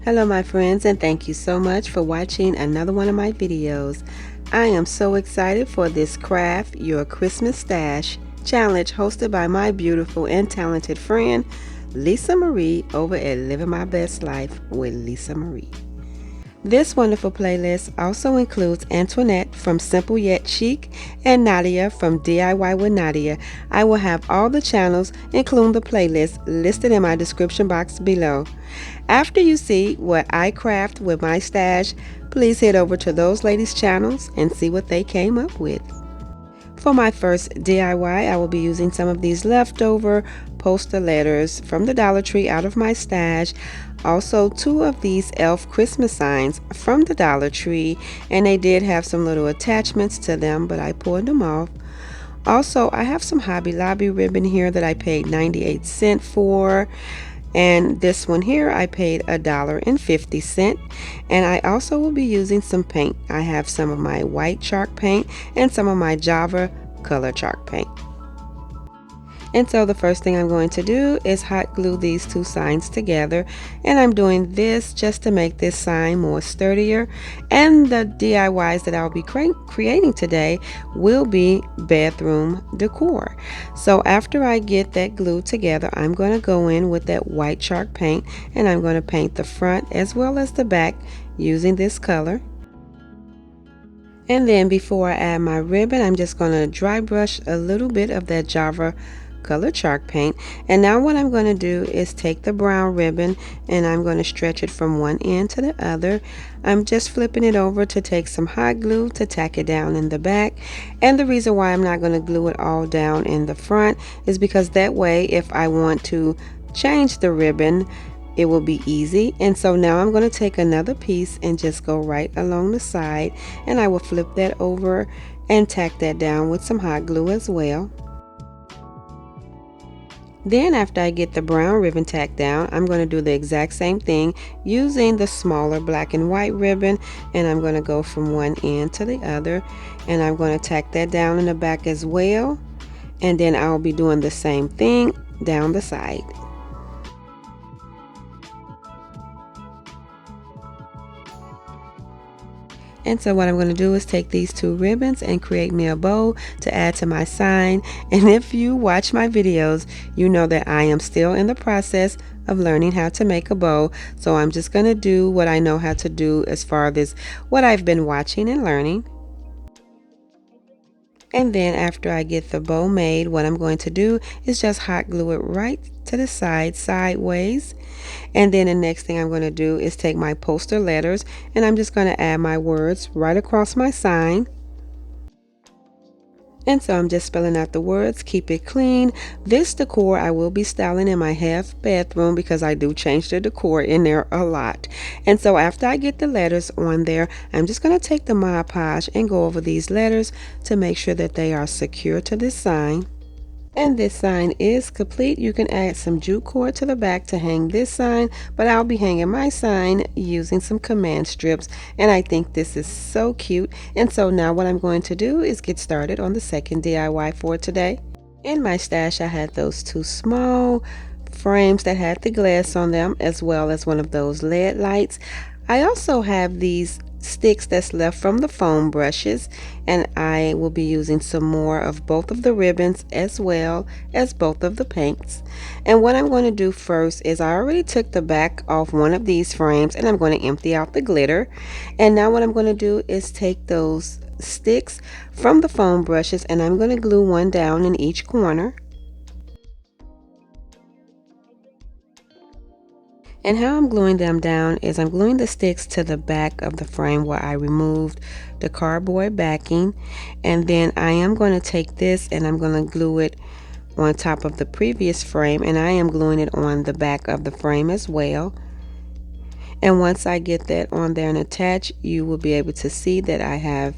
Hello my friends, and thank you so much for watching another one of my videos. I am so excited for this Craft Your Christmas Stash challenge hosted by my beautiful and talented friend Lisa Marie over at Living My Best Life with Lisa Marie. This wonderful playlist also includes Antoinette from Simple Yet Chic and Nadia from DIY with Nadia. I will have all the channels, including the playlist, listed in my description box below. After you see what I craft with my stash, please head over to those ladies' channels and see what they came up with. For my first DIY, I will be using some of these leftover poster letters from the Dollar Tree out of my stash. Also, two of these elf Christmas signs from the Dollar Tree, and they did have some little attachments to them, but I pulled them off. Also, I have some Hobby Lobby ribbon here that I paid 98 cents for. And this one here I paid $1.50, and I also will be using some paint. I have some of my white chalk paint and some of my Java color chalk paint. And so the first thing I'm going to do is hot glue these two signs together, and I'm doing this just to make this sign more sturdier. And the DIYs that I'll be creating today will be bathroom decor. So after I get that glue together, I'm going to go in with that white chalk paint, and I'm going to paint the front as well as the back using this color. And then before I add my ribbon, I'm just going to dry brush a little bit of that Java color chalk paint. And now what I'm going to do is take the brown ribbon and I'm going to stretch it from one end to the other. I'm just flipping it over to take some hot glue to tack it down in the back. And the reason why I'm not going to glue it all down in the front is because that way if I want to change the ribbon, it will be easy. And so now I'm going to take another piece and just go right along the side, and I will flip that over and tack that down with some hot glue as well. Then after I get the brown ribbon tacked down, I'm going to do the exact same thing using the smaller black and white ribbon, and I'm going to go from one end to the other, and I'm going to tack that down in the back as well. And then I'll be doing the same thing down the side. And so what I'm going to do is take these two ribbons and create me a bow to add to my sign. And if you watch my videos, you know that I am still in the process of learning how to make a bow. So I'm just going to do what I know how to do as far as what I've been watching and learning. And then after I get the bow made, what I'm going to do is just hot glue it right to the side sideways. And then the next thing I'm going to do is take my poster letters and I'm just going to add my words right across my sign. And so I'm just spelling out the words, keep it clean. This decor I will be styling in my half bathroom because I do change the decor in there a lot. And so after I get the letters on there, I'm just going to take the Mod Podge and go over these letters to make sure that they are secure to this sign. And this sign is complete. You can add some jute cord to the back to hang this sign, but I'll be hanging my sign using some command strips, and I think this is so cute. And so now what I'm going to do is get started on the second DIY for today. In my stash I had those two small frames that had the glass on them, as well as one of those LED lights. I also have these sticks that's left from the foam brushes, and I will be using some more of both of the ribbons as well as both of the paints. And what I'm going to do first is I already took the back off one of these frames and I'm going to empty out the glitter. And now what I'm going to do is take those sticks from the foam brushes and I'm going to glue one down in each corner. And how I'm gluing them down is I'm gluing the sticks to the back of the frame where I removed the cardboard backing. And then I am going to take this and I'm going to glue it on top of the previous frame, and I am gluing it on the back of the frame as well. And once I get that on there and attached, you will be able to see that I have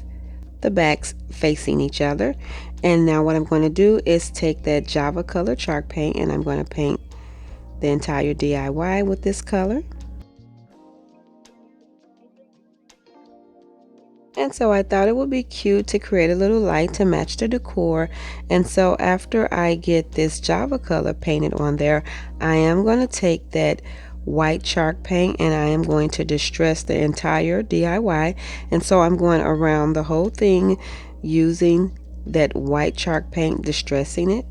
the backs facing each other. And now what I'm going to do is take that Java color chalk paint and I'm going to paint the entire DIY with this color. And so I thought it would be cute to create a little light to match the decor. And so after I get this Java color painted on there, I am going to take that white chalk paint, and I am going to distress the entire DIY. And so I'm going around the whole thing using that white chalk paint, distressing it.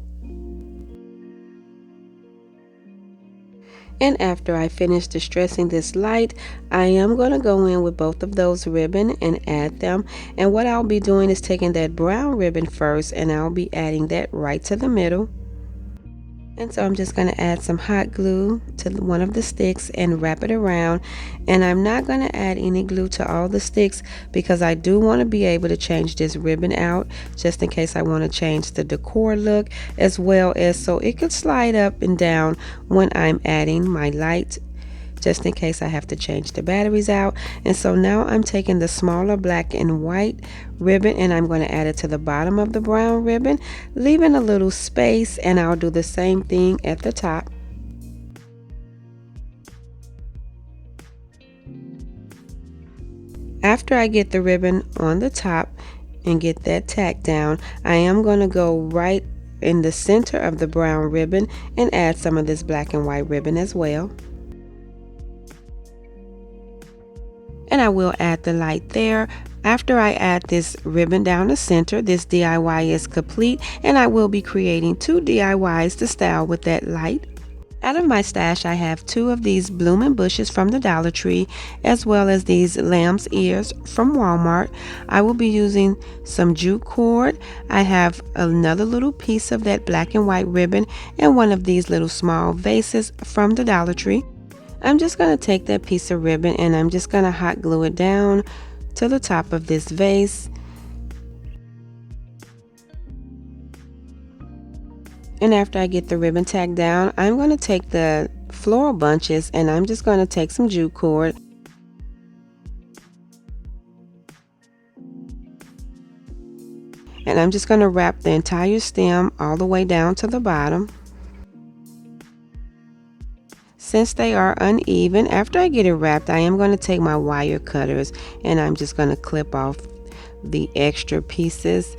And after I finish distressing this light, I am going to go in with both of those ribbon and add them. And what I'll be doing is taking that brown ribbon first, and I'll be adding that right to the middle. And so I'm just going to add some hot glue to one of the sticks and wrap it around. And I'm not going to add any glue to all the sticks because I do want to be able to change this ribbon out just in case I want to change the decor look, as well as so it could slide up and down when I'm adding my light, just in case I have to change the batteries out. And so now I'm taking the smaller black and white ribbon and I'm going to add it to the bottom of the brown ribbon, leaving a little space, and I'll do the same thing at the top. After I get the ribbon on the top and get that tacked down, I am going to go right in the center of the brown ribbon and add some of this black and white ribbon as well. And I will add the light there. After I add this ribbon down the center, this DIY is complete, and I will be creating 2 DIYs to style with that light. Out of my stash, I have 2 of these blooming bushes from the Dollar Tree, as well as these lamb's ears from Walmart. I will be using some jute cord. I have another little piece of that black and white ribbon and one of these little small vases from the Dollar Tree. I'm just going to take that piece of ribbon and I'm just going to hot glue it down to the top of this vase. And after I get the ribbon tacked down, I'm going to take the floral bunches and I'm just going to take some jute cord and I'm just going to wrap the entire stem all the way down to the bottom. Since they are uneven, after I get it wrapped, I am going to take my wire cutters and I'm just going to clip off the extra pieces.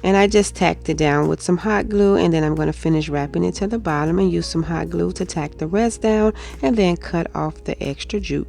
And I just tacked it down with some hot glue, and then I'm going to finish wrapping it to the bottom and use some hot glue to tack the rest down and then cut off the extra jute.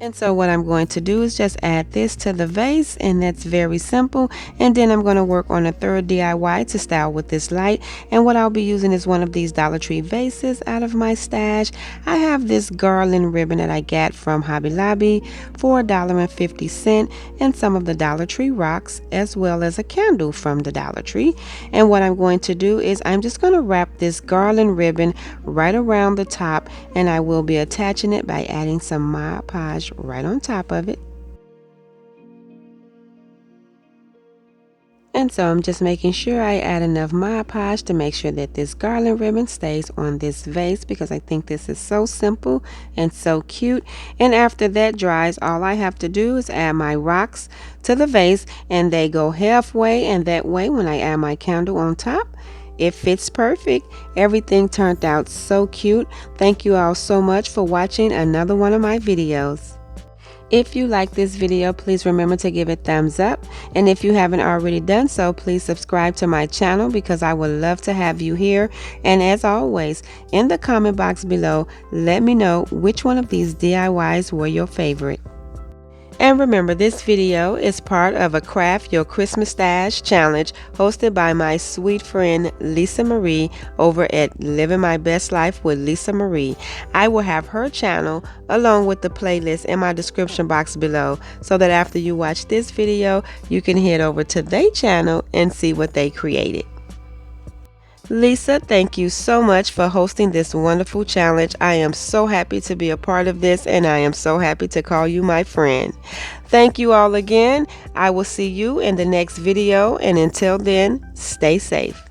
And so what I'm going to do is just add this to the vase, and that's very simple. And then I'm going to work on a third DIY to style with this light. And what I'll be using is one of these Dollar Tree vases out of my stash. I have this garland ribbon that I got from Hobby Lobby for $1.50 and some of the Dollar Tree rocks, as well as a candle from the Dollar Tree. And what I'm going to do is I'm just going to wrap this garland ribbon right around the top, and I will be attaching it by adding some Mod Podge right on top of it. And so I'm just making sure I add enough Mod Podge to make sure that this garland ribbon stays on this vase, because I think this is so simple and so cute. And after that dries, all I have to do is add my rocks to the vase, and they go halfway, and that way when I add my candle on top, it fits perfect. Everything turned out so cute. Thank you all so much for watching another one of my videos. If you like this video, please remember to give it a thumbs up. And if you haven't already done so, please subscribe to my channel, because I would love to have you here. And as always, in the comment box below, let me know which one of these DIYs were your favorite. And remember, this video is part of a Craft Your Christmas Stash challenge hosted by my sweet friend Lisa Marie over at Living My Best Life with Lisa Marie. I will have her channel along with the playlist in my description box below, so that after you watch this video, you can head over to their channel and see what they created. Lisa, thank you so much for hosting this wonderful challenge. I am so happy to be a part of this, and I am so happy to call you my friend. Thank you all again. I will see you in the next video, and until then, stay safe.